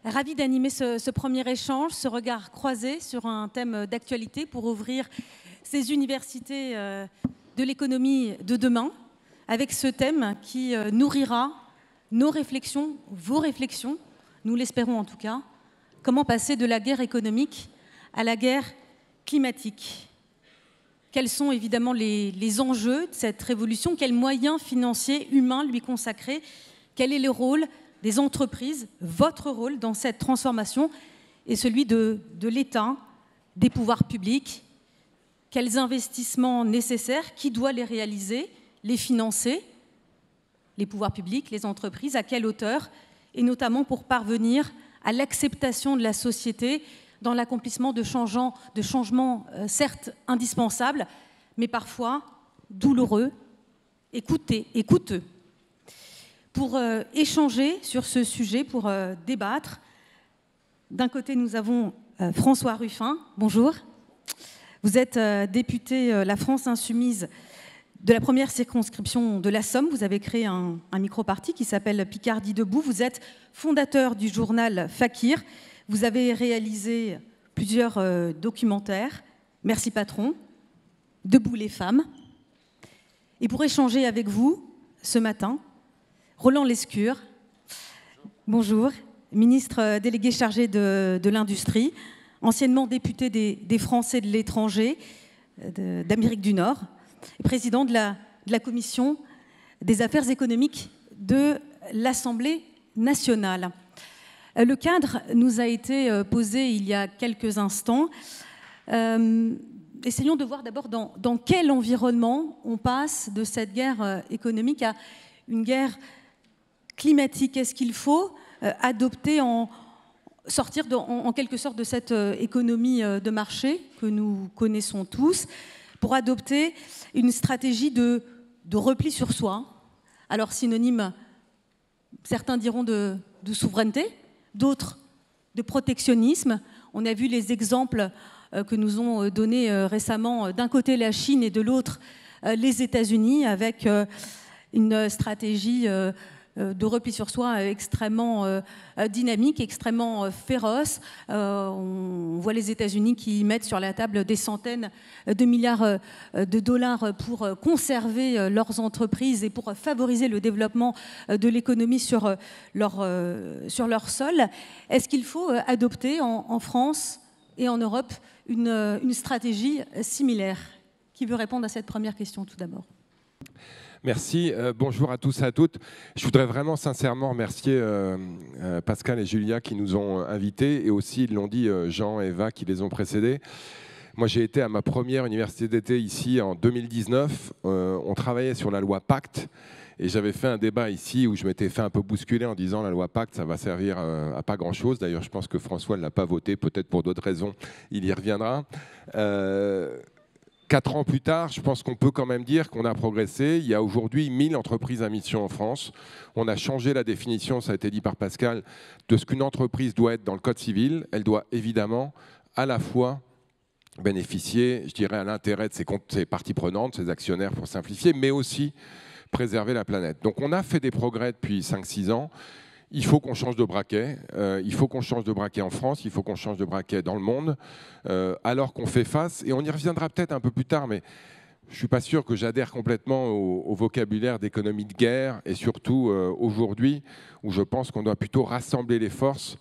Ravie d'animer ce premier échange, ce regard croisé sur un thème d'actualité pour ouvrir ces universités de l'économie de demain avec ce thème qui nourrira nos réflexions, vos réflexions, nous l'espérons en tout cas. Comment passer de la guerre économique à la guerre climatique? Quels sont évidemment les enjeux de cette révolution? Quels moyens financiers, humains lui consacrer? Quel est le rôle des entreprises, votre rôle dans cette transformation et celui de l'État, des pouvoirs publics? Quels investissements nécessaires? Qui doit les réaliser, les financer? Les pouvoirs publics, les entreprises, à quelle hauteur? Et notamment pour parvenir à l'acceptation de la société dans l'accomplissement de changements certes indispensables, mais parfois douloureux et coûteux. Pour échanger sur ce sujet, pour débattre, d'un côté nous avons François Ruffin, bonjour. Vous êtes député La France Insoumise de la première circonscription de la Somme. Vous avez créé un micro-parti qui s'appelle Picardie Debout. Vous êtes fondateur du journal Fakir. Vous avez réalisé plusieurs documentaires. Merci patron, Debout les femmes. Et pour échanger avec vous ce matin, Roland Lescure, bonjour, ministre délégué chargé de l'industrie, anciennement député des Français de l'étranger, d'Amérique du Nord, et président de la Commission des affaires économiques de l'Assemblée nationale. Le cadre nous a été posé il y a quelques instants. Essayons de voir d'abord dans quel environnement on passe de cette guerre économique à une guerre climatique. Est-ce qu'il faut adopter, sortir en quelque sorte de cette économie de marché que nous connaissons tous, pour adopter une stratégie de repli sur soi? Alors synonyme, certains diront de souveraineté, d'autres de protectionnisme. On a vu les exemples que nous ont donnés récemment, d'un côté la Chine et de l'autre les États-Unis, avec une stratégie de repli sur soi extrêmement dynamique, extrêmement féroce. On voit les États-Unis qui mettent sur la table des centaines de milliards de dollars pour conserver leurs entreprises et pour favoriser le développement de l'économie sur leur sol. Est-ce qu'il faut adopter en France et en Europe une stratégie similaire? Qui veut répondre à cette première question tout d'abord? Merci. Bonjour à tous et à toutes. Je voudrais vraiment sincèrement remercier Pascal et Julia qui nous ont invités, et aussi, ils l'ont dit, Jean et Eva qui les ont précédés. Moi, j'ai été à ma première université d'été ici en 2019. On travaillait sur la loi Pacte, et j'avais fait un débat ici où je m'étais fait un peu bousculer en disant la loi Pacte, ça va servir à pas grand-chose. D'ailleurs, je pense que François ne l'a pas voté, peut-être pour d'autres raisons. Il y reviendra. 4 ans plus tard, je pense qu'on peut quand même dire qu'on a progressé. Il y a aujourd'hui 1000 entreprises à mission en France. On a changé la définition, ça a été dit par Pascal, de ce qu'une entreprise doit être dans le Code civil. Elle doit évidemment à la fois bénéficier, je dirais, à l'intérêt de ses parties prenantes, ses actionnaires pour simplifier, mais aussi préserver la planète. Donc on a fait des progrès depuis 5-6 ans. Il faut qu'on change de braquet, il faut qu'on change de braquet en France, il faut qu'on change de braquet dans le monde, alors qu'on fait face, et on y reviendra peut-être un peu plus tard, mais je ne suis pas sûr que j'adhère complètement au vocabulaire d'économie de guerre, et surtout aujourd'hui, où je pense qu'on doit plutôt rassembler les forces.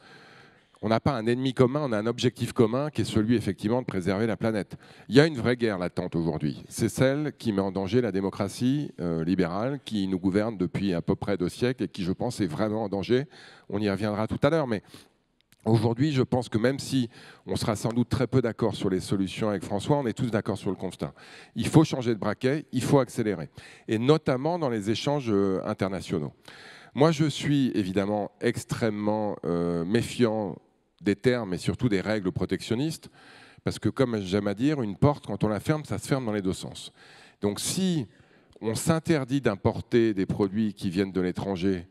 On n'a pas un ennemi commun, on a un objectif commun qui est celui effectivement de préserver la planète. Il y a une vraie guerre latente aujourd'hui. C'est celle qui met en danger la démocratie libérale qui nous gouverne depuis à peu près 2 siècles et qui, je pense, est vraiment en danger. On y reviendra tout à l'heure, mais aujourd'hui, je pense que même si on sera sans doute très peu d'accord sur les solutions avec François, on est tous d'accord sur le constat. Il faut changer de braquet, il faut accélérer, et notamment dans les échanges internationaux. Moi, je suis évidemment extrêmement méfiant des termes et surtout des règles protectionnistes, parce que, comme j'aime à dire, une porte, quand on la ferme, ça se ferme dans les 2 sens. Donc si on s'interdit d'importer des produits qui viennent de l'étranger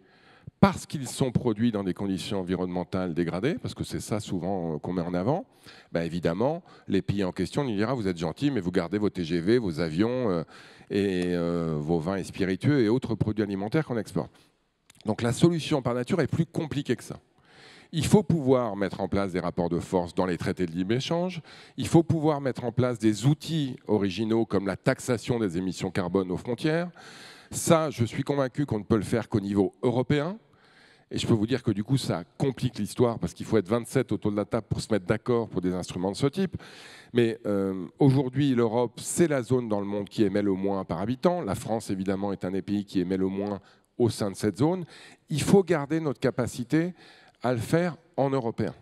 parce qu'ils sont produits dans des conditions environnementales dégradées, parce que c'est ça souvent qu'on met en avant, bah évidemment, les pays en question nous diront « vous êtes gentils, mais vous gardez vos TGV, vos avions et vos vins et spiritueux et autres produits alimentaires qu'on exporte ». Donc la solution par nature est plus compliquée que ça. Il faut pouvoir mettre en place des rapports de force dans les traités de libre-échange. Il faut pouvoir mettre en place des outils originaux comme la taxation des émissions carbone aux frontières. Ça, je suis convaincu qu'on ne peut le faire qu'au niveau européen. Et je peux vous dire que du coup, ça complique l'histoire parce qu'il faut être 27 autour de la table pour se mettre d'accord pour des instruments de ce type. Mais aujourd'hui, l'Europe, c'est la zone dans le monde qui émet le moins par habitant. La France, évidemment, est un des pays qui émet le moins au sein de cette zone. Il faut garder notre capacité à le faire en européen.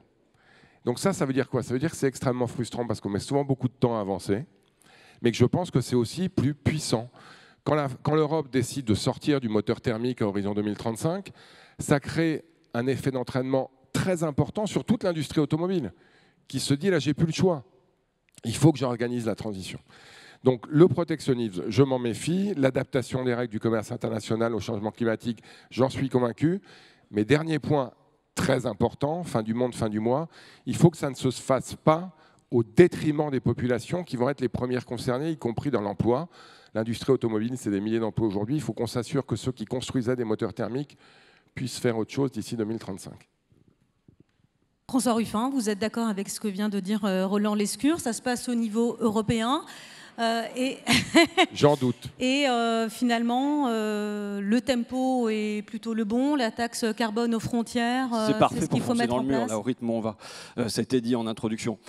Donc ça veut dire quoi? Ça veut dire que c'est extrêmement frustrant parce qu'on met souvent beaucoup de temps à avancer, mais que je pense que c'est aussi plus puissant. Quand l'Europe décide de sortir du moteur thermique à horizon 2035, ça crée un effet d'entraînement très important sur toute l'industrie automobile, qui se dit, là, j'ai plus le choix. Il faut que j'organise la transition. Donc le protectionnisme, je m'en méfie. L'adaptation des règles du commerce international au changement climatique, j'en suis convaincu. Mais dernier point très important, fin du monde, fin du mois, il faut que ça ne se fasse pas au détriment des populations qui vont être les premières concernées, y compris dans l'emploi. L'industrie automobile, c'est des milliers d'emplois aujourd'hui. Il faut qu'on s'assure que ceux qui construisaient des moteurs thermiques puissent faire autre chose d'ici 2035. François Ruffin, vous êtes d'accord avec ce que vient de dire Roland Lescure? Ça se passe au niveau européen. J'en doute. Et finalement, le tempo est plutôt le bon, la taxe carbone aux frontières, c'est parfait ce qu'il faut mettre dans le en mur, place. là, au rythme où on va. Ça a été dit en introduction.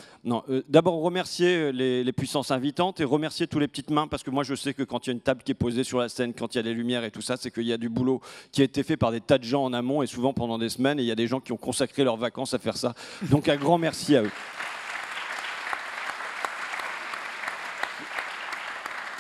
D'abord, remercier les puissances invitantes et remercier tous les petites mains, parce que moi, je sais que quand il y a une table qui est posée sur la scène, quand il y a des lumières et tout ça, c'est qu'il y a du boulot qui a été fait par des tas de gens en amont et souvent pendant des semaines, et il y a des gens qui ont consacré leurs vacances à faire ça. Donc, un grand merci à eux.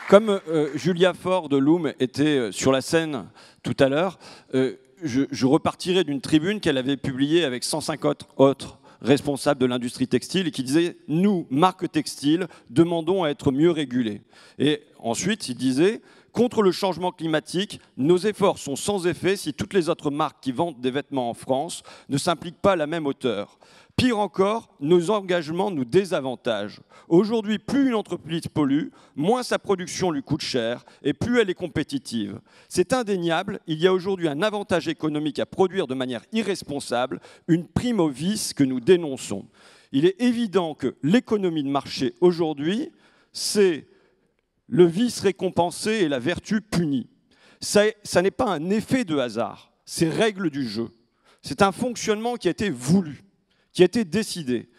Comme Julia Ford de Loom était sur la scène tout à l'heure, je repartirai d'une tribune qu'elle avait publiée avec 150 autres responsables de l'industrie textile et qui disait « Nous, marque textile, demandons à être mieux régulés ». Et ensuite, il disait « Contre le changement climatique, nos efforts sont sans effet si toutes les autres marques qui vendent des vêtements en France ne s'impliquent pas à la même hauteur. Pire encore, nos engagements nous désavantagent. Aujourd'hui, plus une entreprise pollue, moins sa production lui coûte cher et plus elle est compétitive. C'est indéniable, il y a aujourd'hui un avantage économique à produire de manière irresponsable, une prime au vice que nous dénonçons. Il est évident que l'économie de marché aujourd'hui, c'est le vice récompensé et la vertu punie. Ça n'est pas un effet de hasard, c'est règle du jeu. C'est un fonctionnement qui a été voulu, qui a été décidé.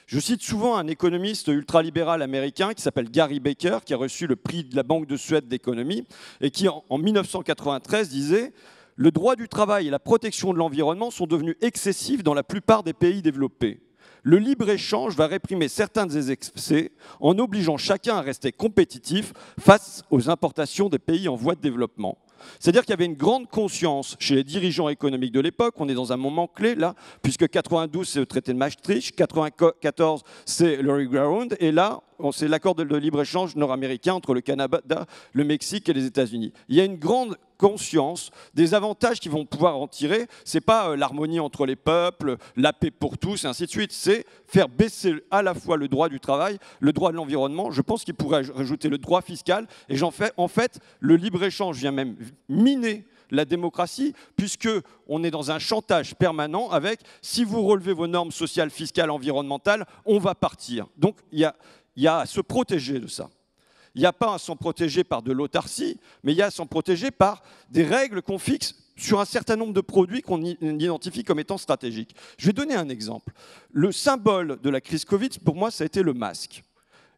Je cite souvent un économiste ultralibéral américain qui s'appelle Gary Becker, qui a reçu le prix de la Banque de Suède d'économie, et qui, en 1993, disait « Le droit du travail et la protection de l'environnement sont devenus excessifs dans la plupart des pays développés. Le libre-échange va réprimer certains des excès en obligeant chacun à rester compétitif face aux importations des pays en voie de développement. » C'est-à-dire qu'il y avait une grande conscience chez les dirigeants économiques de l'époque, on est dans un moment clé là, puisque 92 c'est le traité de Maastricht, 94 c'est le Ground, et là c'est l'accord de libre-échange nord-américain entre le Canada, le Mexique et les États-Unis. Il y a une grande conscience des avantages qu'ils vont pouvoir en tirer. Ce n'est pas l'harmonie entre les peuples, la paix pour tous, et ainsi de suite. C'est faire baisser à la fois le droit du travail, le droit de l'environnement. Je pense qu'il pourrait rajouter le droit fiscal. Et en fait, le libre-échange vient même miner la démocratie, puisqu'on est dans un chantage permanent avec « si vous relevez vos normes sociales, fiscales, environnementales, on va partir ». Donc il y a à se protéger de ça. Il n'y a pas à s'en protéger par de l'autarcie, mais il y a à s'en protéger par des règles qu'on fixe sur un certain nombre de produits qu'on identifie comme étant stratégiques. Je vais donner un exemple. Le symbole de la crise Covid, pour moi, ça a été le masque.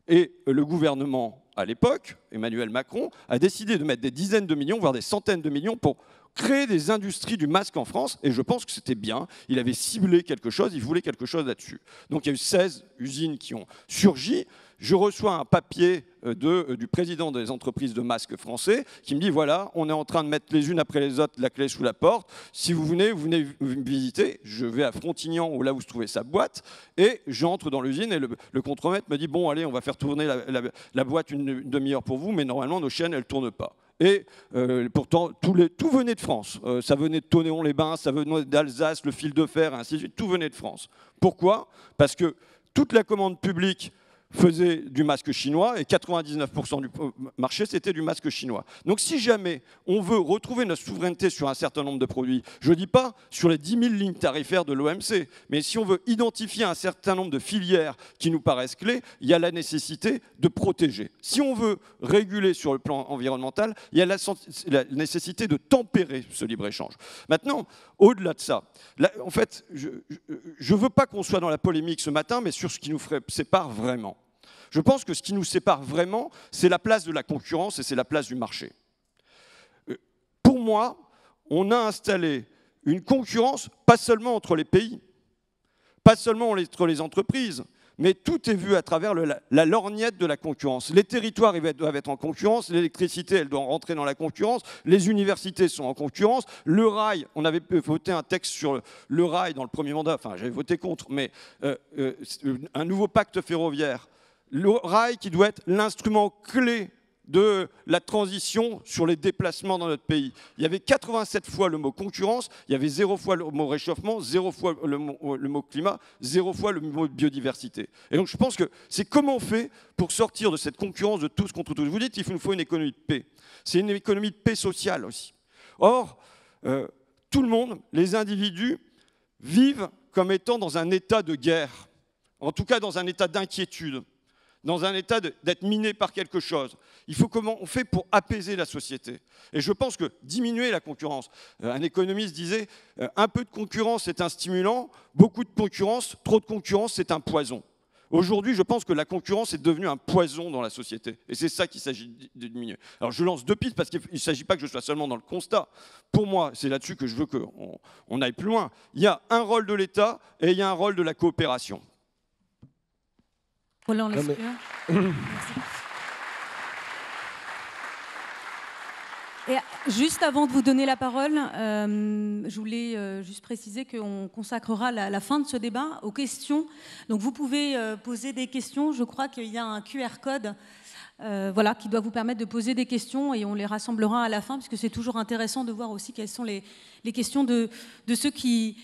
Et le gouvernement, à l'époque, Emmanuel Macron, a décidé de mettre des dizaines de millions, voire des centaines de millions pour créer des industries du masque en France, et je pense que c'était bien. Il avait ciblé quelque chose, il voulait quelque chose là-dessus. Donc il y a eu 16 usines qui ont surgi. Je reçois un papier du président des entreprises de masques français qui me dit, voilà, on est en train de mettre les unes après les autres la clé sous la porte. Si vous venez me visiter. Je vais à Frontignan, où là où se trouvait sa boîte, et j'entre dans l'usine, et le contremaître me dit, bon, allez, on va faire tourner la boîte une demi-heure pour vous, mais normalement, nos chaînes, elles ne tournent pas. Et pourtant, tout venait de France. Ça venait de Tonéon-les-Bains, ça venait d'Alsace, le fil de fer, et ainsi de suite. Tout venait de France. Pourquoi? Parce que toute la commande publique faisait du masque chinois et 99% du marché, c'était du masque chinois. Donc si jamais on veut retrouver notre souveraineté sur un certain nombre de produits, je ne dis pas sur les 10 000 lignes tarifaires de l'OMC, mais si on veut identifier un certain nombre de filières qui nous paraissent clés, il y a la nécessité de protéger. Si on veut réguler sur le plan environnemental, il y a la nécessité de tempérer ce libre-échange. Maintenant, au-delà de ça, là, en fait, je ne veux pas qu'on soit dans la polémique ce matin, mais sur ce qui nous sépare vraiment. Je pense que ce qui nous sépare vraiment, c'est la place de la concurrence et c'est la place du marché. Pour moi, on a installé une concurrence, pas seulement entre les pays, pas seulement entre les entreprises, mais tout est vu à travers la lorgnette de la concurrence. Les territoires doivent être en concurrence, l'électricité, elle doit rentrer dans la concurrence, les universités sont en concurrence, le rail, on avait voté un texte sur le rail dans le premier mandat, enfin j'avais voté contre, mais un nouveau pacte ferroviaire. Le rail qui doit être l'instrument clé de la transition sur les déplacements dans notre pays. Il y avait 87 fois le mot concurrence, il y avait 0 fois le mot réchauffement, 0 fois le mot climat, 0 fois le mot biodiversité. Et donc je pense que c'est comment on fait pour sortir de cette concurrence de tous contre tous. Vous dites qu'il nous faut une économie de paix. C'est une économie de paix sociale aussi. Or, tout le monde, les individus, vivent comme étant dans un état de guerre, en tout cas dans un état d'inquiétude, dans un état d'être miné par quelque chose. Il faut comment on fait pour apaiser la société. Et je pense que diminuer la concurrence, un économiste disait, un peu de concurrence c'est un stimulant, beaucoup de concurrence, trop de concurrence c'est un poison. Aujourd'hui, je pense que la concurrence est devenue un poison dans la société. Et c'est ça qu'il s'agit de diminuer. Alors je lance 2 pistes parce qu'il ne s'agit pas que je sois seulement dans le constat. Pour moi, c'est là-dessus que je veux qu'on aille plus loin. Il y a un rôle de l'État et il y a un rôle de la coopération. Roland Lescure. Et juste avant de vous donner la parole, je voulais juste préciser qu'on consacrera la fin de ce débat aux questions. Donc vous pouvez poser des questions. Je crois qu'il y a un QR code voilà, qui doit vous permettre de poser des questions et on les rassemblera à la fin parce que c'est toujours intéressant de voir aussi quelles sont les questions de ceux qui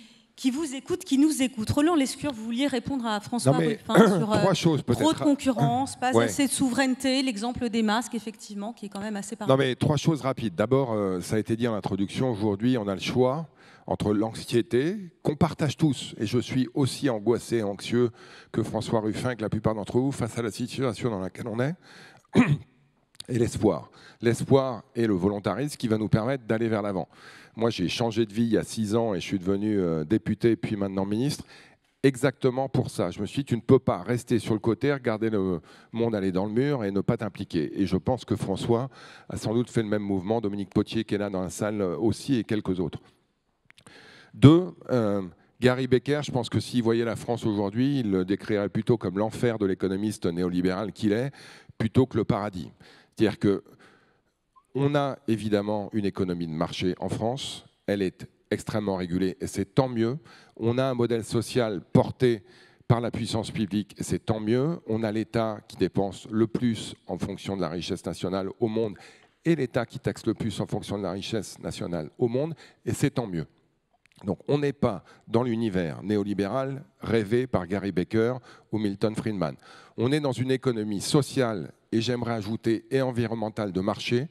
vous écoutent, qui nous écoutent. Roland Lescure, vous vouliez répondre à François Ruffin sur trois choses, trop de concurrence, pas assez de souveraineté, l'exemple des masques, effectivement, qui est quand même assez parlant. Non, mais 3 choses rapides. D'abord, ça a été dit en introduction, aujourd'hui, on a le choix entre l'anxiété qu'on partage tous, et je suis aussi angoissé et anxieux que François Ruffin, que la plupart d'entre vous, face à la situation dans laquelle on est, et l'espoir. L'espoir et le volontarisme qui va nous permettre d'aller vers l'avant. Moi, j'ai changé de vie il y a 6 ans et je suis devenu député, puis maintenant ministre, exactement pour ça. Je me suis dit, tu ne peux pas rester sur le côté, regarder le monde aller dans le mur et ne pas t'impliquer. Et je pense que François a sans doute fait le même mouvement, Dominique Potier qui est là dans la salle aussi et quelques autres. 2, Gary Becker, je pense que s'il voyait la France aujourd'hui, il le décrirait plutôt comme l'enfer de l'économiste néolibéral qu'il est, plutôt que le paradis. C'est-à-dire que on a évidemment une économie de marché en France, elle est extrêmement régulée et c'est tant mieux. On a un modèle social porté par la puissance publique et c'est tant mieux. On a l'État qui dépense le plus en fonction de la richesse nationale au monde et l'État qui taxe le plus en fonction de la richesse nationale au monde et c'est tant mieux. Donc on n'est pas dans l'univers néolibéral rêvé par Gary Becker ou Milton Friedman. On est dans une économie sociale et j'aimerais ajouter et environnementale de marché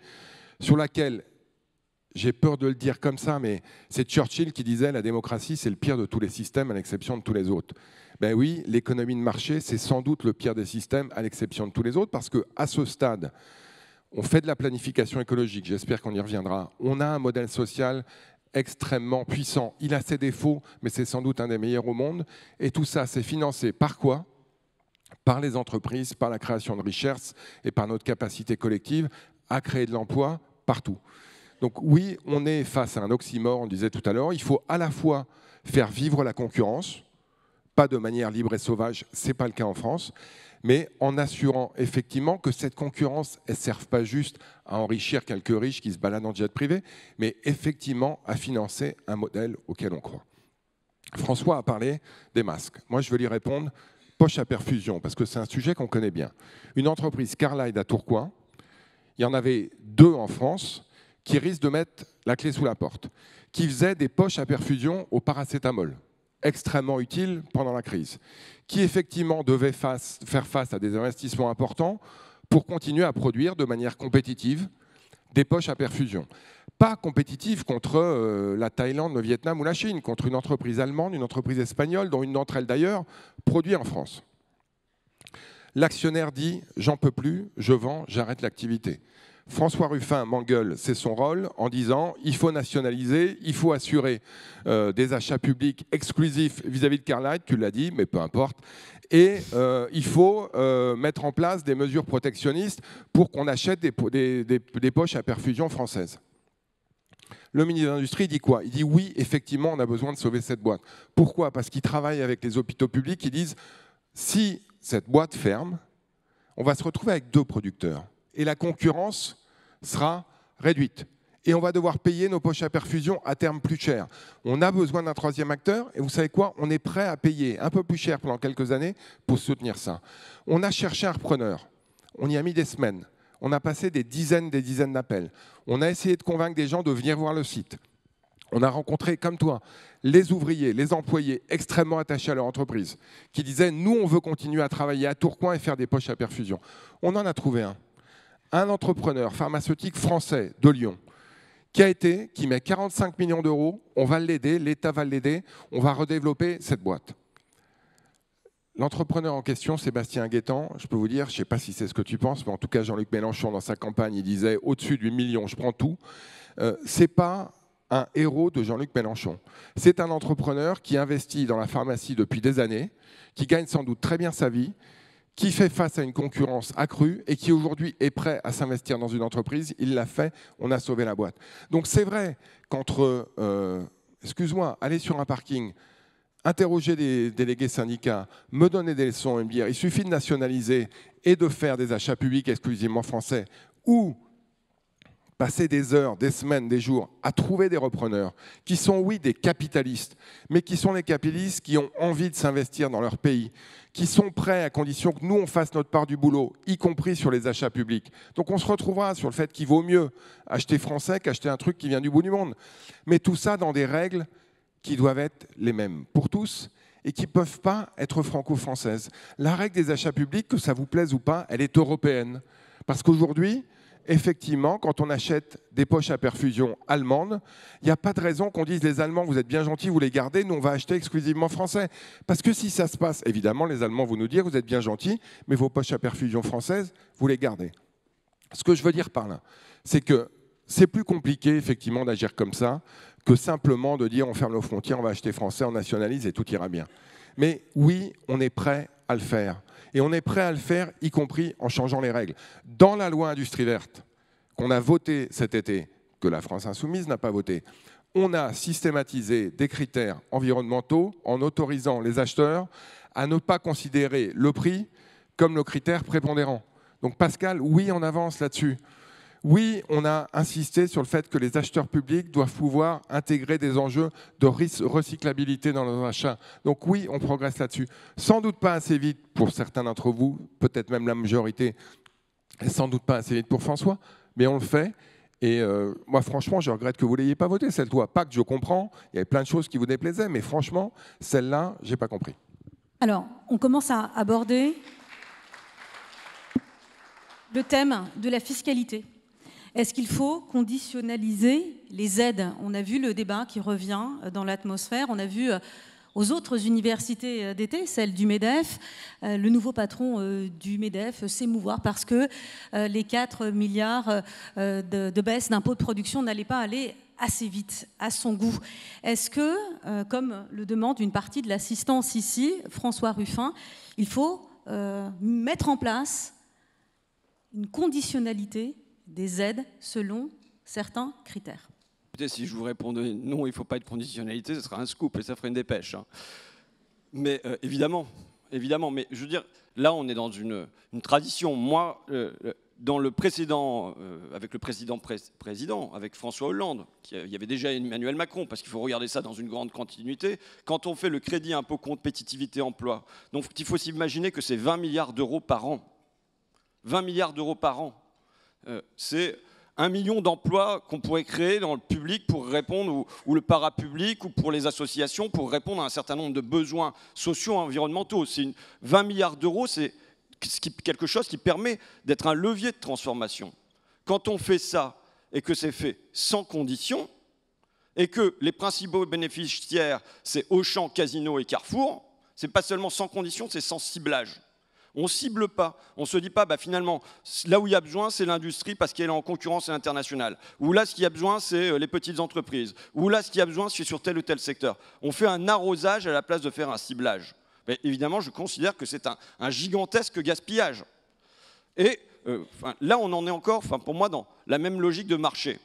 sur laquelle, j'ai peur de le dire comme ça, mais c'est Churchill qui disait la démocratie c'est le pire de tous les systèmes à l'exception de tous les autres. Ben oui, l'économie de marché c'est sans doute le pire des systèmes à l'exception de tous les autres parce qu'à ce stade, on fait de la planification écologique, j'espère qu'on y reviendra. On a un modèle social extrêmement puissant. Il a ses défauts, mais c'est sans doute un des meilleurs au monde. Et tout ça, c'est financé par quoi ? Par les entreprises, par la création de richesses et par notre capacité collective à créer de l'emploi partout. Donc oui, on est face à un oxymore, on disait tout à l'heure. Il faut à la fois faire vivre la concurrence, pas de manière libre et sauvage, ce n'est pas le cas en France, mais en assurant effectivement que cette concurrence, elle ne serve pas juste à enrichir quelques riches qui se baladent en jet privé, mais effectivement à financer un modèle auquel on croit. François a parlé des masques. Moi, je veux lui répondre poche à perfusion, parce que c'est un sujet qu'on connaît bien. Une entreprise Carlyle à Tourcoing, il y en avait 2 en France qui risquent de mettre la clé sous la porte, qui faisaient des poches à perfusion au paracétamol. extrêmement utile pendant la crise, qui effectivement devait faire face à des investissements importants pour continuer à produire de manière compétitive des poches à perfusion. Pas compétitive contre la Thaïlande, le Vietnam ou la Chine, contre une entreprise allemande, une entreprise espagnole, dont une d'entre elles d'ailleurs produit en France. L'actionnaire dit « j'en peux plus, je vends, j'arrête l'activité ». François Ruffin m'engueule, c'est son rôle, en disant il faut nationaliser, il faut assurer des achats publics exclusifs vis-à-vis de Carlyle, tu l'as dit, mais peu importe, et il faut mettre en place des mesures protectionnistes pour qu'on achète des poches à perfusion françaises. Le ministre de l'Industrie dit quoi? Il dit oui, effectivement, on a besoin de sauver cette boîte. Pourquoi? Parce qu'il travaille avec les hôpitaux publics qui disent si cette boîte ferme, on va se retrouver avec 2 producteurs. Et la concurrence sera réduite. Et on va devoir payer nos poches à perfusion à terme plus cher. On a besoin d'un 3e acteur, et vous savez quoi? On est prêt à payer un peu plus cher pendant quelques années pour soutenir ça. On a cherché un repreneur. On y a mis des semaines. On a passé des dizaines d'appels. On a essayé de convaincre des gens de venir voir le site. On a rencontré, comme toi, les ouvriers, les employés extrêmement attachés à leur entreprise, qui disaient « nous, on veut continuer à travailler à Tourcoing et faire des poches à perfusion ». On en a trouvé un entrepreneur pharmaceutique français de Lyon, qui met 45 millions d'euros, on va l'aider, l'État va l'aider, on va redévelopper cette boîte. L'entrepreneur en question, Sébastien Guettan, je peux vous dire, je ne sais pas si c'est ce que tu penses, mais en tout cas Jean-Luc Mélenchon, dans sa campagne, il disait « au-dessus du million, je prends tout ». Ce n'est pas un héros de Jean-Luc Mélenchon. C'est un entrepreneur qui investit dans la pharmacie depuis des années, qui gagne sans doute très bien sa vie, qui fait face à une concurrence accrue et qui aujourd'hui est prêt à s'investir dans une entreprise. Il l'a fait, on a sauvé la boîte. Donc c'est vrai qu'entre, excuse-moi, aller sur un parking, interroger des délégués syndicats, me donner des leçons et me dire il suffit de nationaliser et de faire des achats publics exclusivement français ou passer des heures, des semaines, des jours à trouver des repreneurs qui sont, oui, des capitalistes, mais qui sont les capitalistes qui ont envie de s'investir dans leur pays, qui sont prêts à condition que nous, on fasse notre part du boulot, y compris sur les achats publics. Donc on se retrouvera sur le fait qu'il vaut mieux acheter français qu'acheter un truc qui vient du bout du monde. Mais tout ça dans des règles qui doivent être les mêmes pour tous et qui ne peuvent pas être franco-françaises. La règle des achats publics, que ça vous plaise ou pas, elle est européenne. Parce qu'aujourd'hui, effectivement, quand on achète des poches à perfusion allemandes, il n'y a pas de raison qu'on dise les Allemands, vous êtes bien gentils, vous les gardez, nous on va acheter exclusivement français. Parce que si ça se passe, évidemment, les Allemands vont nous dire, vous êtes bien gentils, mais vos poches à perfusion françaises, vous les gardez. Ce que je veux dire par là, c'est que c'est plus compliqué, effectivement, d'agir comme ça, que simplement de dire on ferme nos frontières, on va acheter français, on nationalise et tout ira bien. Mais oui, on est prêt à le faire. Et on est prêt à le faire, y compris en changeant les règles. Dans la loi industrie verte, qu'on a votée cet été, que la France insoumise n'a pas votée, on a systématisé des critères environnementaux en autorisant les acheteurs à ne pas considérer le prix comme le critère prépondérant. Donc Pascal, oui, on avance là-dessus. Oui, on a insisté sur le fait que les acheteurs publics doivent pouvoir intégrer des enjeux de recyclabilité dans leurs achats. Donc oui, on progresse là-dessus. Sans doute pas assez vite pour certains d'entre vous, peut-être même la majorité, et sans doute pas assez vite pour François, mais on le fait. Et moi, franchement, je regrette que vous ne l'ayez pas voté, cette loi. Pas que je comprends, il y avait plein de choses qui vous déplaisaient, mais franchement, celle-là, je n'ai pas compris. Alors, on commence à aborder le thème de la fiscalité. Est-ce qu'il faut conditionnaliser les aides? On a vu le débat qui revient dans l'atmosphère. On a vu aux autres universités d'été, celle du MEDEF, le nouveau patron du MEDEF s'émouvoir parce que les 4 milliards de baisse d'impôts de production n'allaient pas aller assez vite, à son goût. Est-ce que, comme le demande une partie de l'assistance ici, François Ruffin, il faut mettre en place une conditionnalité des aides selon certains critères? Écoutez, si je vous répondais non, il ne faut pas de conditionnalité, ce sera un scoop et ça ferait une dépêche. Hein. Mais évidemment, mais je veux dire, là on est dans une tradition. Moi, dans le précédent, avec le président, avec François Hollande, il y avait déjà Emmanuel Macron, parce qu'il faut regarder ça dans une grande continuité, quand on fait le crédit impôt compétitivité emploi, donc il faut s'imaginer que c'est 20 milliards d'euros par an. 20 milliards d'euros par an. C'est 1 million d'emplois qu'on pourrait créer dans le public pour répondre, ou le parapublic, ou pour les associations, pour répondre à un certain nombre de besoins sociaux et environnementaux. 20 milliards d'euros, c'est quelque chose qui permet d'être un levier de transformation. Quand on fait ça, et que c'est fait sans condition, et que les principaux bénéficiaires, c'est Auchan, Casino et Carrefour, c'est pas seulement sans condition, c'est sans ciblage. On ne cible pas, on ne se dit pas, finalement, là où il y a besoin, c'est l'industrie parce qu'elle est en concurrence internationale. Ou là, ce qu'il y a besoin, c'est les petites entreprises. Ou là, ce qu'il y a besoin, c'est sur tel ou tel secteur. On fait un arrosage à la place de faire un ciblage. Mais évidemment, je considère que c'est un gigantesque gaspillage. Et là, on en est encore, pour moi, dans la même logique de marché.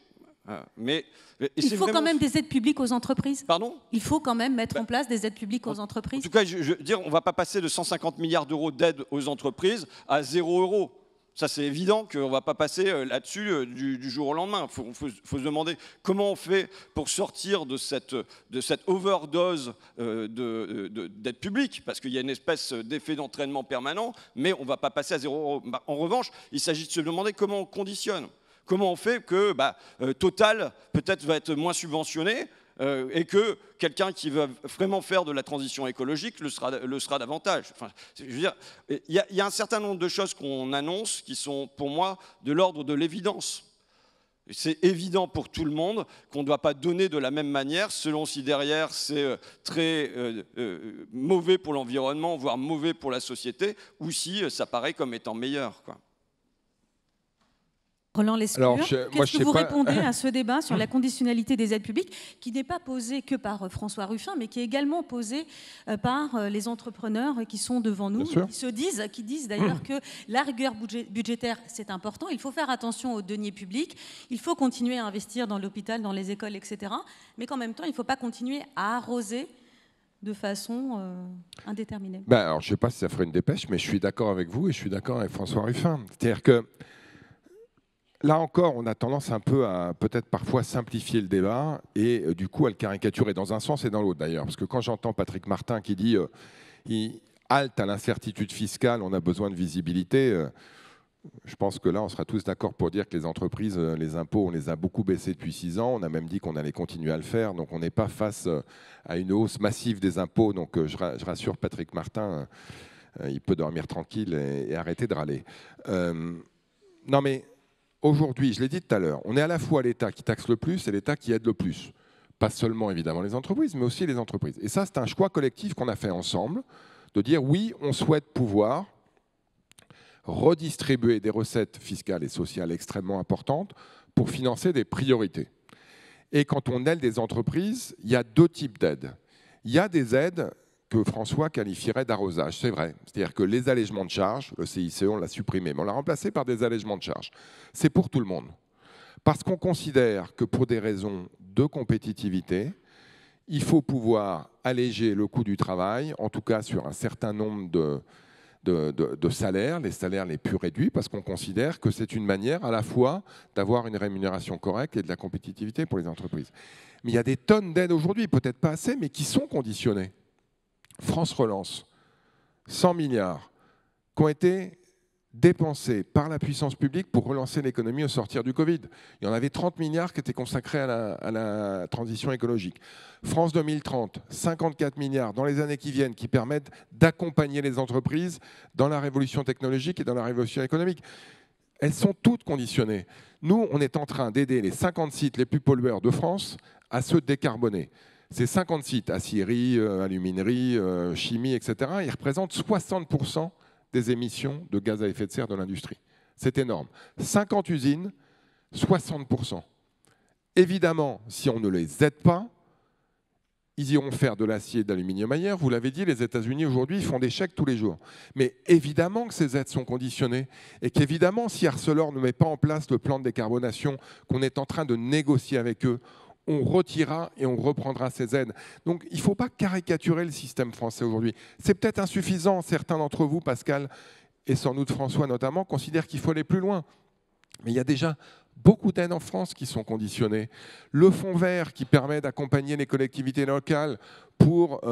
Il faut quand même des aides publiques aux entreprises. Pardon ? Il faut quand même mettre en place des aides publiques aux entreprises. En tout cas, je veux dire, on ne va pas passer de 150 milliards d'euros d'aide aux entreprises à 0 €. Ça, c'est évident qu'on ne va pas passer là-dessus du jour au lendemain. Il faut se demander comment on fait pour sortir de cette overdose d'aide publique, parce qu'il y a une espèce d'effet d'entraînement permanent, mais on ne va pas passer à 0 €. En revanche, il s'agit de se demander comment on conditionne. Comment on fait que Total, peut-être, va être moins subventionné et que quelqu'un qui veut vraiment faire de la transition écologique le sera davantage. Je veux dire, il y a un certain nombre de choses qu'on annonce qui sont, pour moi, de l'ordre de l'évidence. C'est évident pour tout le monde qu'on ne doit pas donner de la même manière, selon si derrière c'est très mauvais pour l'environnement, voire mauvais pour la société, ou si ça paraît comme étant meilleur, quoi. Roland Lescure, qu'est-ce que vous répondez à ce débat sur la conditionnalité des aides publiques, qui n'est pas posé que par François Ruffin, mais qui est également posé par les entrepreneurs qui sont devant nous, qui disent d'ailleurs que la rigueur budgétaire, c'est important, il faut faire attention aux deniers publics, il faut continuer à investir dans l'hôpital, dans les écoles, etc. Mais qu'en même temps, il ne faut pas continuer à arroser de façon indéterminée. Alors, je ne sais pas si ça ferait une dépêche, mais je suis d'accord avec vous et je suis d'accord avec François Ruffin. C'est-à-dire que là encore, on a tendance un peu à peut-être parfois simplifier le débat et du coup à le caricaturer dans un sens et dans l'autre d'ailleurs. Parce que quand j'entends Patrick Martin qui dit il halte à l'incertitude fiscale, on a besoin de visibilité, je pense que là on sera tous d'accord pour dire que les entreprises, les impôts, on les a beaucoup baissés depuis 6 ans. On a même dit qu'on allait continuer à le faire. Donc on n'est pas face à une hausse massive des impôts. Donc je rassure Patrick Martin, il peut dormir tranquille et arrêter de râler. Non mais aujourd'hui, je l'ai dit tout à l'heure, on est à la fois l'État qui taxe le plus et l'État qui aide le plus. Pas seulement évidemment les entreprises, mais aussi les entreprises. Et ça, c'est un choix collectif qu'on a fait ensemble, de dire oui, on souhaite pouvoir redistribuer des recettes fiscales et sociales extrêmement importantes pour financer des priorités. Et quand on aide des entreprises, il y a 2 types d'aides. Il y a des aides que François qualifierait d'arrosage, c'est vrai. C'est-à-dire que les allègements de charges, le CICE, on l'a supprimé, mais on l'a remplacé par des allègements de charges. C'est pour tout le monde. Parce qu'on considère que pour des raisons de compétitivité, il faut pouvoir alléger le coût du travail, en tout cas sur un certain nombre de salaires, les salaires les plus réduits, parce qu'on considère que c'est une manière à la fois d'avoir une rémunération correcte et de la compétitivité pour les entreprises. Mais il y a des tonnes d'aides aujourd'hui, peut-être pas assez, mais qui sont conditionnées. France Relance, 100 milliards qui ont été dépensés par la puissance publique pour relancer l'économie au sortir du Covid. Il y en avait 30 milliards qui étaient consacrés à la transition écologique. France 2030, 54 milliards dans les années qui viennent qui permettent d'accompagner les entreprises dans la révolution technologique et dans la révolution économique. Elles sont toutes conditionnées. Nous, on est en train d'aider les 50 sites les plus pollueurs de France à se décarboner. Ces 50 sites, aciérie, aluminerie, chimie, etc., ils représentent 60% des émissions de gaz à effet de serre de l'industrie. C'est énorme. 50 usines, 60%. Évidemment, si on ne les aide pas, ils iront faire de l'acier et de l'aluminium ailleurs. Vous l'avez dit, les États-Unis aujourd'hui font des chèques tous les jours. Mais évidemment que ces aides sont conditionnées et qu'évidemment, si Arcelor ne met pas en place le plan de décarbonation qu'on est en train de négocier avec eux, on retirera et on reprendra ces aides. Donc il ne faut pas caricaturer le système français aujourd'hui. C'est peut-être insuffisant. Certains d'entre vous, Pascal, et sans doute François notamment, considèrent qu'il faut aller plus loin. Mais il y a déjà beaucoup d'aides en France qui sont conditionnées. Le fonds vert qui permet d'accompagner les collectivités locales pour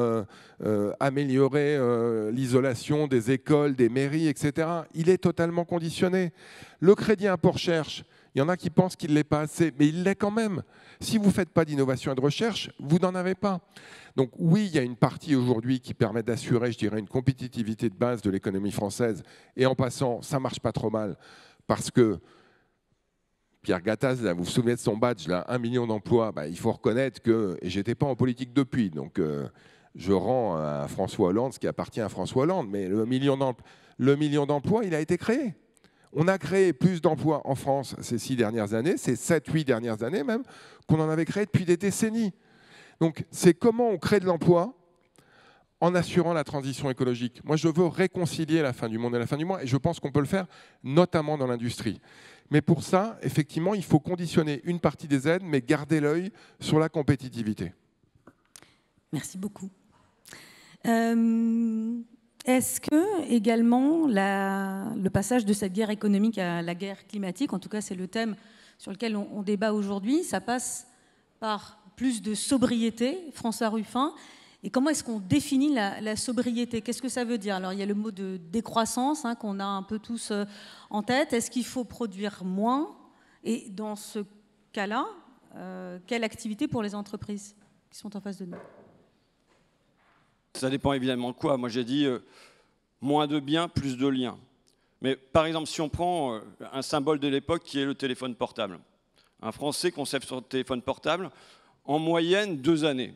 améliorer l'isolation des écoles, des mairies, etc., il est totalement conditionné. Le crédit impôt recherche, Il y en a qui pensent qu'il ne l'est pas assez, mais il l'est quand même. Si vous ne faites pas d'innovation et de recherche, vous n'en avez pas. Donc oui, il y a une partie aujourd'hui qui permet d'assurer, je dirais, une compétitivité de base de l'économie française. Et en passant, ça ne marche pas trop mal, parce que Pierre Gattaz, là, vous vous souvenez de son badge, là, 1 million d'emplois, bah, il faut reconnaître que, et je n'étais pas en politique depuis, donc je rends à François Hollande ce qui appartient à François Hollande, mais le million d'emplois, il a été créé. On a créé plus d'emplois en France ces 6 dernières années, ces 7-8 dernières années même, qu'on en avait créé depuis des décennies. Donc c'est comment on crée de l'emploi en assurant la transition écologique. Moi, je veux réconcilier la fin du monde et la fin du mois, et je pense qu'on peut le faire, notamment dans l'industrie. Mais pour ça, effectivement, il faut conditionner une partie des aides, mais garder l'œil sur la compétitivité. Merci beaucoup. Est-ce que, également, le passage de cette guerre économique à la guerre climatique, en tout cas c'est le thème sur lequel on débat aujourd'hui, ça passe par plus de sobriété, François Ruffin, et comment est-ce qu'on définit la sobriété? Qu'est-ce que ça veut dire? Alors il y a le mot de décroissance qu'on a un peu tous en tête. Est-ce qu'il faut produire moins? Et dans ce cas-là, quelle activité pour les entreprises qui sont en face de nous? Ça dépend évidemment de quoi. Moi, j'ai dit moins de biens, plus de liens. Mais par exemple, si on prend un symbole de l'époque qui est le téléphone portable. Un Français conserve son téléphone portable en moyenne 2 années.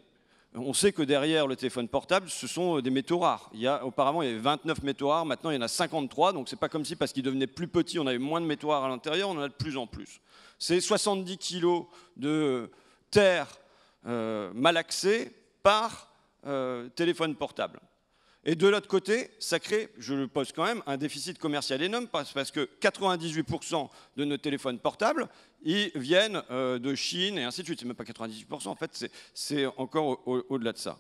On sait que derrière le téléphone portable, ce sont des métaux rares. Auparavant, il y avait 29 métaux rares, maintenant il y en a 53. Donc, ce n'est pas comme si, parce qu'ils devenaient plus petits, on avait moins de métaux rares à l'intérieur, on en a de plus en plus. C'est 70 kilos de terre malaxée par téléphone portable. Et de l'autre côté, ça crée, je le pose quand même, un déficit commercial énorme parce que 98% de nos téléphones portables, ils viennent de Chine et ainsi de suite. C'est même pas 98%, en fait, c'est encore au-delà de ça.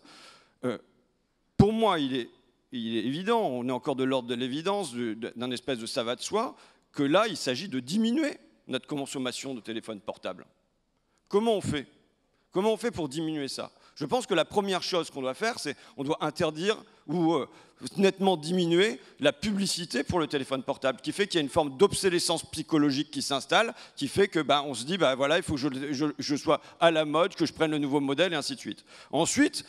Pour moi, il est évident, on est encore de l'ordre de l'évidence, d'un espèce de ça va de soi, que là, il s'agit de diminuer notre consommation de téléphones portables. Comment on fait? Comment on fait pour diminuer ça? Je pense que la première chose qu'on doit faire, c'est qu'on doit interdire ou nettement diminuer la publicité pour le téléphone portable, qui fait qu'il y a une forme d'obsolescence psychologique qui s'installe, qui fait que on se dit, voilà, il faut que je sois à la mode, que je prenne le nouveau modèle, et ainsi de suite. Ensuite,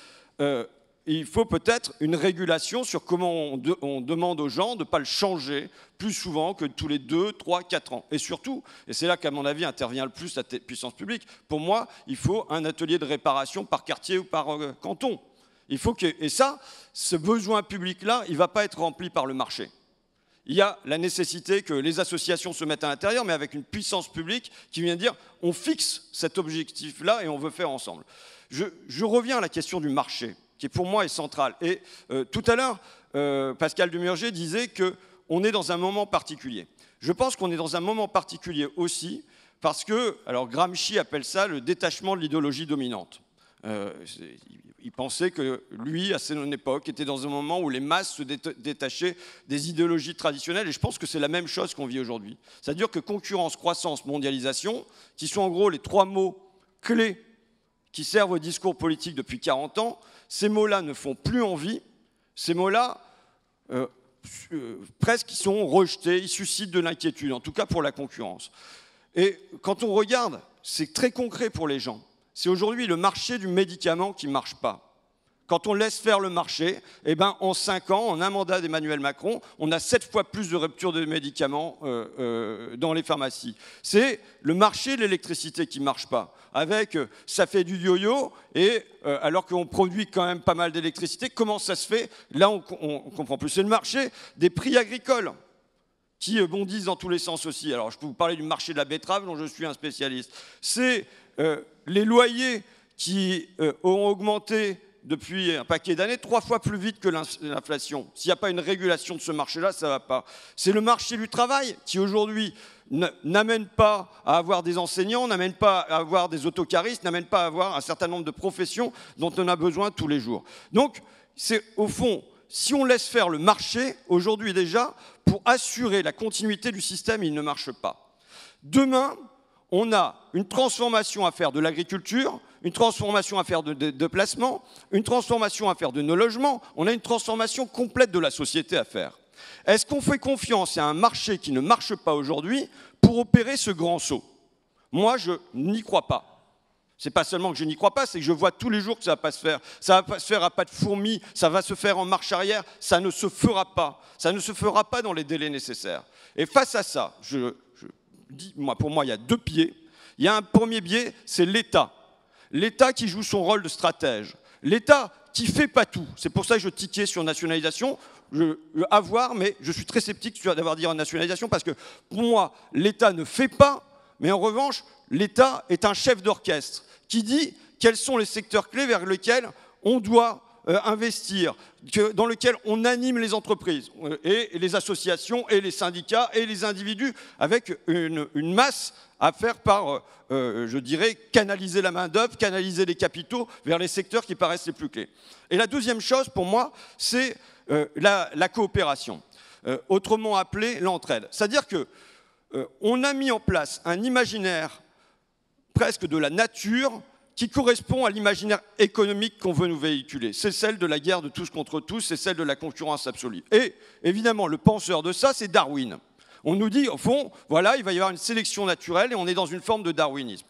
il faut peut-être une régulation sur comment on demande aux gens de ne pas le changer plus souvent que tous les 2, 3, 4 ans. Et surtout, et c'est là qu'à mon avis intervient le plus la puissance publique, pour moi, il faut un atelier de réparation par quartier ou par canton. Et ça, ce besoin public-là, il ne va pas être rempli par le marché. Il y a la nécessité que les associations se mettent à l'intérieur, mais avec une puissance publique qui vient dire on fixe cet objectif-là et on veut faire ensemble. Je reviens à la question du marché, qui pour moi est centrale. Et tout à l'heure, Pascal Demurger disait qu'on est dans un moment particulier. Je pense qu'on est dans un moment particulier aussi parce que, alors Gramsci appelle ça le détachement de l'idéologie dominante. Il pensait que lui, à son époque, était dans un moment où les masses se détachaient des idéologies traditionnelles, et je pense que c'est la même chose qu'on vit aujourd'hui. C'est-à-dire que concurrence, croissance, mondialisation, qui sont en gros les 3 mots clés qui servent au discours politique depuis 40 ans, ces mots-là ne font plus envie, ces mots-là, presque, ils sont rejetés, ils suscitent de l'inquiétude, en tout cas pour la concurrence. Et quand on regarde, c'est très concret pour les gens. C'est aujourd'hui le marché du médicament qui ne marche pas. Quand on laisse faire le marché, en 5 ans, en un mandat d'Emmanuel Macron, on a 7 fois plus de ruptures de médicaments dans les pharmacies. C'est le marché de l'électricité qui ne marche pas. Ça fait du yo-yo, et alors qu'on produit quand même pas mal d'électricité, comment ça se fait? Là, on comprend plus. C'est le marché des prix agricoles qui bondissent dans tous les sens aussi. Alors, je peux vous parler du marché de la betterave, dont je suis un spécialiste. C'est les loyers qui ont augmenté depuis un paquet d'années 3 fois plus vite que l'inflation. S'il n'y a pas une régulation de ce marché-là, ça ne va pas. C'est le marché du travail qui aujourd'hui n'amène pas à avoir des enseignants, n'amène pas à avoir des autocaristes, n'amène pas à avoir un certain nombre de professions dont on a besoin tous les jours. Donc, c'est au fond, si on laisse faire le marché, aujourd'hui déjà, pour assurer la continuité du système, il ne marche pas. Demain, on a une transformation à faire de l'agriculture, une transformation à faire de placement, une transformation à faire de nos logements, on a une transformation complète de la société à faire. Est-ce qu'on fait confiance à un marché qui ne marche pas aujourd'hui pour opérer ce grand saut? Moi, je n'y crois pas. C'est pas seulement que je n'y crois pas, c'est que je vois tous les jours que ça ne va pas se faire. Ça ne va pas se faire à pas de fourmis, ça va se faire en marche arrière, ça ne se fera pas. Ça ne se fera pas dans les délais nécessaires. Et face à ça, pour moi, il y a deux pieds. Il y a un premier biais, c'est l'État. L'État qui joue son rôle de stratège. L'État qui ne fait pas tout. C'est pour ça que je tiquais sur nationalisation. À voir, mais je suis très sceptique d'avoir dit en nationalisation parce que pour moi, l'État ne fait pas, mais en revanche, l'État est un chef d'orchestre qui dit quels sont les secteurs clés vers lesquels on doit investir, dans lesquels on anime les entreprises, et les associations, et les syndicats, et les individus, avec une masse à faire par, je dirais, canaliser la main-d'œuvre, canaliser les capitaux vers les secteurs qui paraissent les plus clés. Et la deuxième chose, pour moi, c'est la coopération, autrement appelée l'entraide. C'est-à-dire qu'on a mis en place un imaginaire presque de la nature qui correspond à l'imaginaire économique qu'on veut nous véhiculer. C'est celle de la guerre de tous contre tous, c'est celle de la concurrence absolue. Et évidemment, le penseur de ça, c'est Darwin. On nous dit, au fond, voilà, il va y avoir une sélection naturelle et on est dans une forme de darwinisme.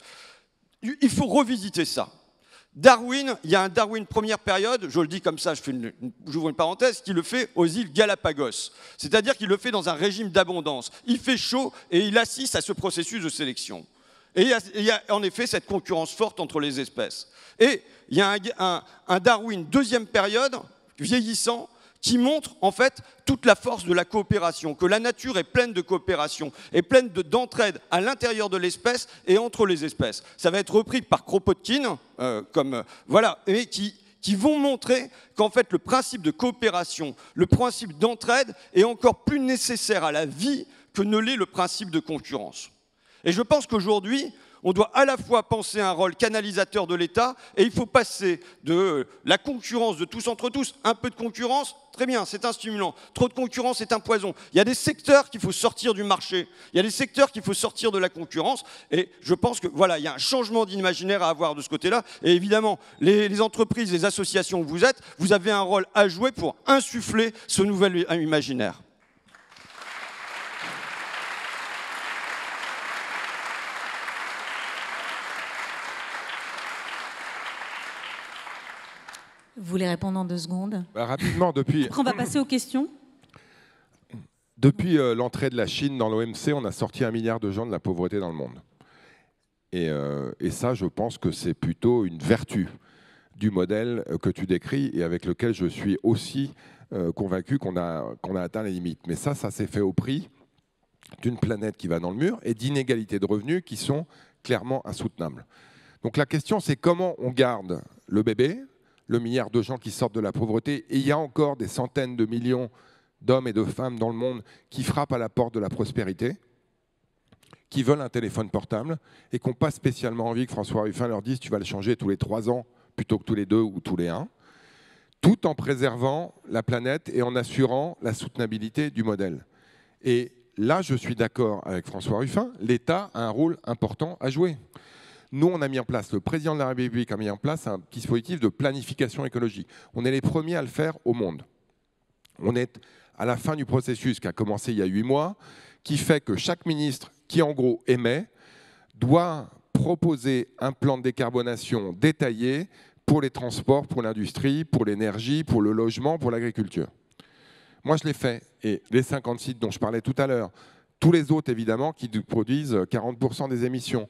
Il faut revisiter ça. Darwin, il y a un Darwin première période, je le dis comme ça, j'ouvre une parenthèse, qui le fait aux îles Galapagos. C'est-à-dire qu'il le fait dans un régime d'abondance. Il fait chaud et il assiste à ce processus de sélection. Et il y a en effet cette concurrence forte entre les espèces. Et il y a un Darwin deuxième période, vieillissant, qui montre en fait toute la force de la coopération, que la nature est pleine de coopération, est pleine d'entraide à l'intérieur de l'espèce et entre les espèces. Ça va être repris par Kropotkin, et qui vont montrer qu'en fait le principe de coopération, le principe d'entraide est encore plus nécessaire à la vie que ne l'est le principe de concurrence. Et je pense qu'aujourd'hui, on doit à la fois penser un rôle canalisateur de l'État et il faut passer de la concurrence de tous entre tous. Un peu de concurrence, très bien, c'est un stimulant. Trop de concurrence, c'est un poison. Il y a des secteurs qu'il faut sortir du marché. Il y a des secteurs qu'il faut sortir de la concurrence. Et je pense que voilà, il y a un changement d'imaginaire à avoir de ce côté-là. Et évidemment, les entreprises, les associations où vous êtes, vous avez un rôle à jouer pour insuffler ce nouvel imaginaire. Vous voulez répondre en 2 secondes? Rapidement, Après, on va passer aux questions. Depuis l'entrée de la Chine dans l'OMC, on a sorti 1 milliard de gens de la pauvreté dans le monde. Et ça, je pense que c'est plutôt une vertu du modèle que tu décris et avec lequel je suis aussi convaincu qu'on a atteint les limites. Mais ça s'est fait au prix d'une planète qui va dans le mur et d'inégalités de revenus qui sont clairement insoutenables. Donc la question, c'est comment on garde le bébé, le milliard de gens qui sortent de la pauvreté, et il y a encore des centaines de millions d'hommes et de femmes dans le monde qui frappent à la porte de la prospérité, qui veulent un téléphone portable et qui n'ont pas spécialement envie que François Ruffin leur dise « tu vas le changer tous les 3 ans plutôt que tous les 2 ou tous les 1 », tout en préservant la planète et en assurant la soutenabilité du modèle. Et là, je suis d'accord avec François Ruffin, l'État a un rôle important à jouer. Nous, on a mis en place, le président de la République a mis en place un dispositif de planification écologique. On est les premiers à le faire au monde. On est à la fin du processus qui a commencé il y a 8 mois, qui fait que chaque ministre qui, en gros, émet, doit proposer un plan de décarbonation détaillé pour les transports, pour l'industrie, pour l'énergie, pour le logement, pour l'agriculture. Moi, je l'ai fait. Et les 50 sites dont je parlais tout à l'heure, tous les autres, évidemment, qui produisent 40% des émissions,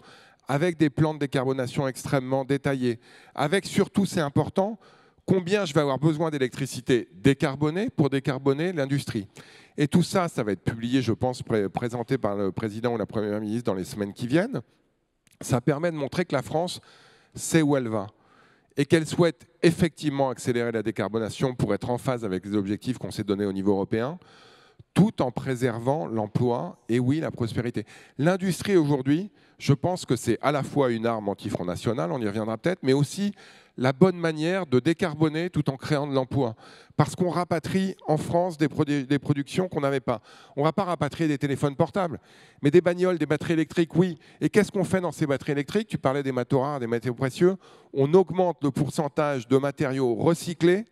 avec des plans de décarbonation extrêmement détaillés, avec surtout, c'est important, combien je vais avoir besoin d'électricité décarbonée pour décarboner l'industrie. Et tout ça, ça va être publié, je pense, présenté par le président ou la première ministre dans les semaines qui viennent. Ça permet de montrer que la France sait où elle va et qu'elle souhaite effectivement accélérer la décarbonation pour être en phase avec les objectifs qu'on s'est donnés au niveau européen, tout en préservant l'emploi et oui, la prospérité. L'industrie aujourd'hui, je pense que c'est à la fois une arme anti-Front National, on y reviendra peut-être, mais aussi la bonne manière de décarboner tout en créant de l'emploi. Parce qu'on rapatrie en France des productions qu'on n'avait pas. On ne va pas rapatrier des téléphones portables, mais des bagnoles, des batteries électriques, oui. Et qu'est-ce qu'on fait dans ces batteries électriques? Tu parlais des métaux rares, des matériaux précieux. On augmente le pourcentage de matériaux recyclés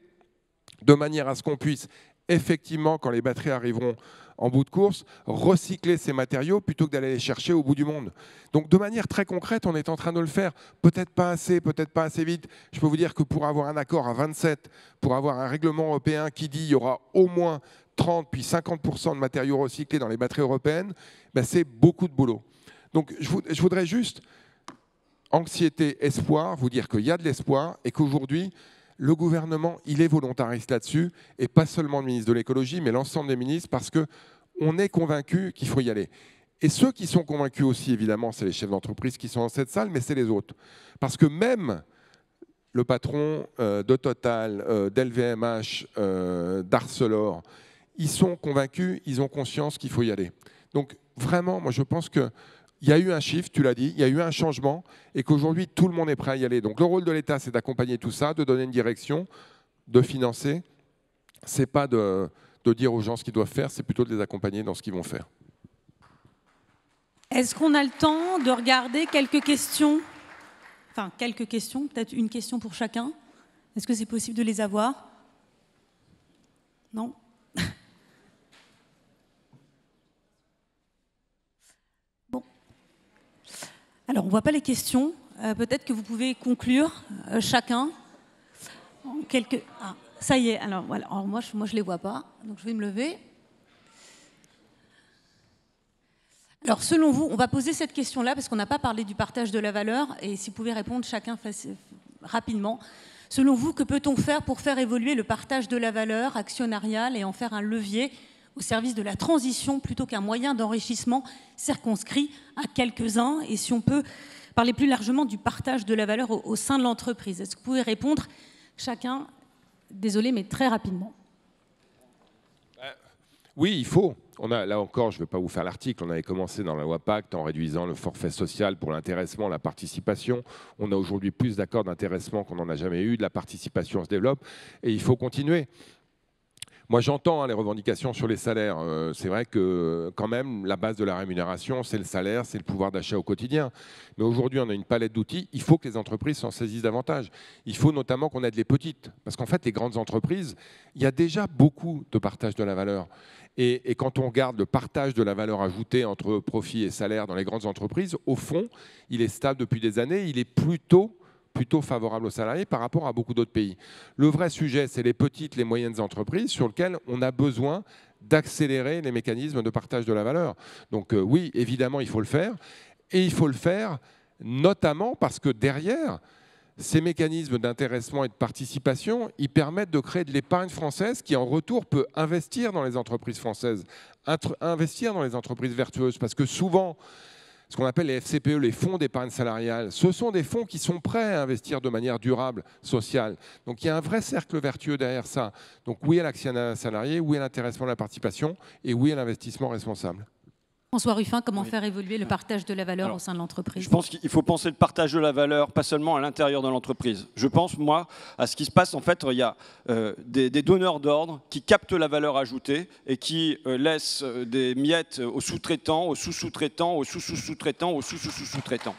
de manière à ce qu'on puisse effectivement, quand les batteries arriveront en bout de course, recycler ces matériaux plutôt que d'aller les chercher au bout du monde. Donc de manière très concrète, on est en train de le faire. Peut-être pas assez vite. Je peux vous dire que pour avoir un accord à 27, pour avoir un règlement européen qui dit qu'il y aura au moins 30 puis 50% de matériaux recyclés dans les batteries européennes, ben c'est beaucoup de boulot. Donc je voudrais juste, anxiété, espoir, vous dire qu'il y a de l'espoir et qu'aujourd'hui, le gouvernement, il est volontariste là-dessus, et pas seulement le ministre de l'écologie, mais l'ensemble des ministres, parce qu'on est convaincus qu'il faut y aller. Et ceux qui sont convaincus aussi, évidemment, c'est les chefs d'entreprise qui sont dans cette salle, mais c'est les autres. Parce que même le patron de Total, d'LVMH, d'Arcelor, ils sont convaincus, ils ont conscience qu'il faut y aller. Donc vraiment, moi je pense que il y a eu un shift, tu l'as dit, il y a eu un changement et qu'aujourd'hui, tout le monde est prêt à y aller. Donc le rôle de l'État, c'est d'accompagner tout ça, de donner une direction, de financer. Ce n'est pas de dire aux gens ce qu'ils doivent faire, c'est plutôt de les accompagner dans ce qu'ils vont faire. Est-ce qu'on a le temps de regarder quelques questions? Enfin, quelques questions, peut-être une question pour chacun. Est-ce que c'est possible de les avoir? Non? Alors, on ne voit pas les questions. Peut-être que vous pouvez conclure chacun. En quelques... Ah, ça y est. Alors, voilà. Alors, moi, je ne les vois pas. Donc, je vais me lever. Alors, selon vous, on va poser cette question-là parce qu'on n'a pas parlé du partage de la valeur. Et si vous pouvez répondre chacun rapidement. Selon vous, que peut-on faire pour faire évoluer le partage de la valeur actionnariale et en faire un levier au service de la transition plutôt qu'un moyen d'enrichissement circonscrit à quelques-uns? Et si on peut parler plus largement du partage de la valeur au sein de l'entreprise. Est-ce que vous pouvez répondre chacun, désolé, mais très rapidement? Oui, il faut. Là encore, je ne vais pas vous faire l'article, on avait commencé dans la loi Pacte en réduisant le forfait social pour l'intéressement, la participation. On a aujourd'hui plus d'accords d'intéressement qu'on n'en a jamais eu, de la participation se développe et il faut continuer. Moi, j'entends les revendications sur les salaires. C'est vrai que quand même, la base de la rémunération, c'est le salaire, c'est le pouvoir d'achat au quotidien. Mais aujourd'hui, on a une palette d'outils. Il faut que les entreprises s'en saisissent davantage. Il faut notamment qu'on aide les petites. Parce qu'en fait, les grandes entreprises, il y a déjà beaucoup de partage de la valeur. Et quand on regarde le partage de la valeur ajoutée entre profit et salaire dans les grandes entreprises, au fond, il est stable depuis des années. Il est plutôt favorable aux salariés par rapport à beaucoup d'autres pays. Le vrai sujet, c'est les petites, les moyennes entreprises sur lesquelles on a besoin d'accélérer les mécanismes de partage de la valeur. Donc oui, évidemment, il faut le faire. Et il faut le faire notamment parce que derrière, ces mécanismes d'intéressement et de participation, ils permettent de créer de l'épargne française qui, en retour, peut investir dans les entreprises françaises, investir dans les entreprises vertueuses. Parce que souvent, ce qu'on appelle les FCPE, les fonds d'épargne salariale, ce sont des fonds qui sont prêts à investir de manière durable, sociale. Donc il y a un vrai cercle vertueux derrière ça. Donc oui à l'actionnariat salarié, oui à l'intéressement à la participation et oui à l'investissement responsable. François Ruffin, comment faire évoluer le partage de la valeur au sein de l'entreprise? Je pense qu'il faut penser le partage de la valeur, pas seulement à l'intérieur de l'entreprise. Je pense, moi, à ce qui se passe. En fait, il y a des donneurs d'ordre qui captent la valeur ajoutée et qui laissent des miettes aux sous-traitants, aux sous-sous-traitants, aux sous-sous-sous-traitants, aux sous-sous-sous-traitants.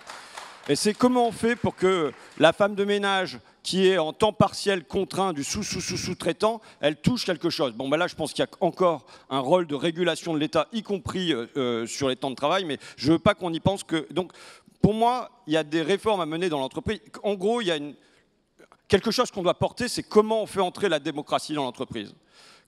Et c'est comment on fait pour que la femme de ménage qui est en temps partiel contraint du sous-sous-sous-sous-traitant, elle touche quelque chose. Bon, ben là, je pense qu'il y a encore un rôle de régulation de l'État, y compris sur les temps de travail, mais je ne veux pas qu'on y pense que... Donc, pour moi, il y a des réformes à mener dans l'entreprise. En gros, il y a quelque chose qu'on doit porter, c'est comment on fait entrer la démocratie dans l'entreprise.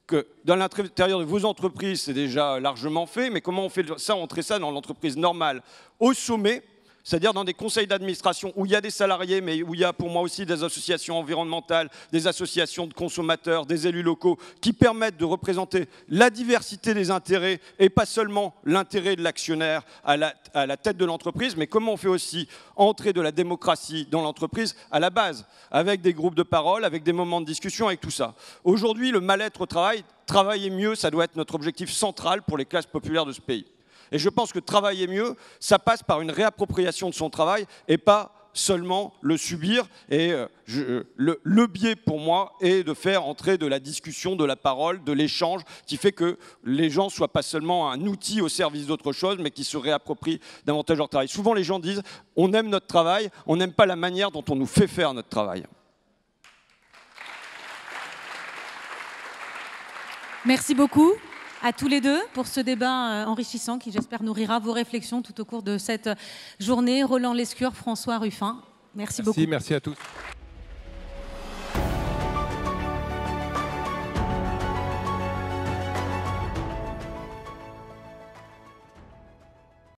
Que dans l'intérieur de vos entreprises, c'est déjà largement fait, mais comment on fait ça, entrer ça dans l'entreprise normale, au sommet, c'est-à-dire dans des conseils d'administration où il y a des salariés, mais où il y a pour moi aussi des associations environnementales, des associations de consommateurs, des élus locaux, qui permettent de représenter la diversité des intérêts et pas seulement l'intérêt de l'actionnaire à la tête de l'entreprise, mais comment on fait aussi entrer de la démocratie dans l'entreprise à la base, avec des groupes de parole, avec des moments de discussion, avec tout ça. Aujourd'hui, le mal-être au travail, travailler mieux, ça doit être notre objectif central pour les classes populaires de ce pays. Et je pense que travailler mieux, ça passe par une réappropriation de son travail et pas seulement le subir. Et le biais pour moi est de faire entrer de la discussion, de la parole, de l'échange, qui fait que les gens ne soient pas seulement un outil au service d'autre chose, mais qui se réapproprient davantage leur travail. Souvent les gens disent « on aime notre travail, on n'aime pas la manière dont on nous fait faire notre travail ». Merci beaucoup à tous les deux pour ce débat enrichissant qui, j'espère, nourrira vos réflexions tout au cours de cette journée. Roland Lescure, François Ruffin, merci beaucoup. Merci à tous.